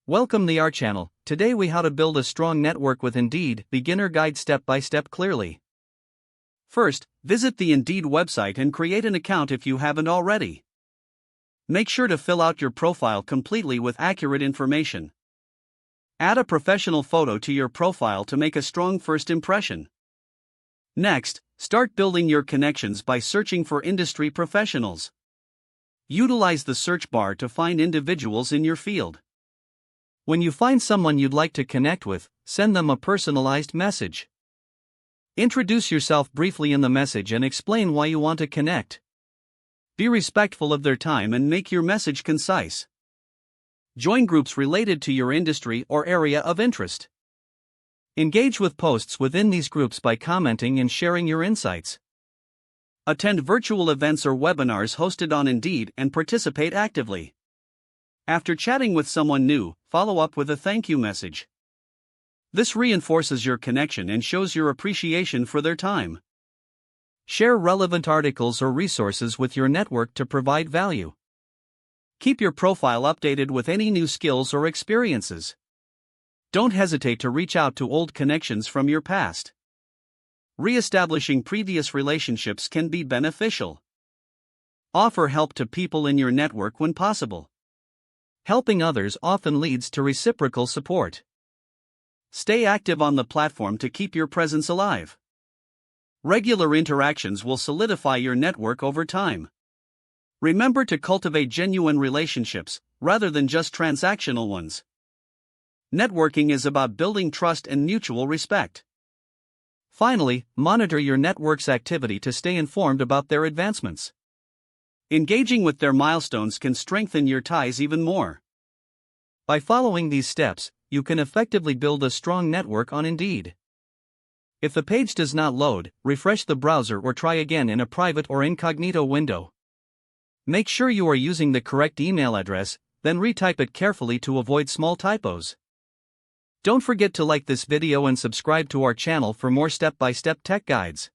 Welcome to our channel. Today we how to build a strong network with Indeed, beginner guide step by step clearly. First, visit the Indeed website and create an account if you haven't already. Make sure to fill out your profile completely with accurate information. Add a professional photo to your profile to make a strong first impression. Next, start building your connections by searching for industry professionals. Utilize the search bar to find individuals in your field. When you find someone you'd like to connect with, send them a personalized message. Introduce yourself briefly in the message and explain why you want to connect. Be respectful of their time and make your message concise. Join groups related to your industry or area of interest. Engage with posts within these groups by commenting and sharing your insights. Attend virtual events or webinars hosted on Indeed and participate actively. After chatting with someone new, follow up with a thank you message. This reinforces your connection and shows your appreciation for their time. Share relevant articles or resources with your network to provide value. Keep your profile updated with any new skills or experiences. Don't hesitate to reach out to old connections from your past. Re-establishing previous relationships can be beneficial. Offer help to people in your network when possible. Helping others often leads to reciprocal support. Stay active on the platform to keep your presence alive. Regular interactions will solidify your network over time. Remember to cultivate genuine relationships, rather than just transactional ones. Networking is about building trust and mutual respect. Finally, monitor your network's activity to stay informed about their advancements. Engaging with their milestones can strengthen your ties even more. By following these steps, you can effectively build a strong network on Indeed. If the page does not load, refresh the browser or try again in a private or incognito window. Make sure you are using the correct email address, then retype it carefully to avoid small typos. Don't forget to like this video and subscribe to our channel for more step-by-step tech guides.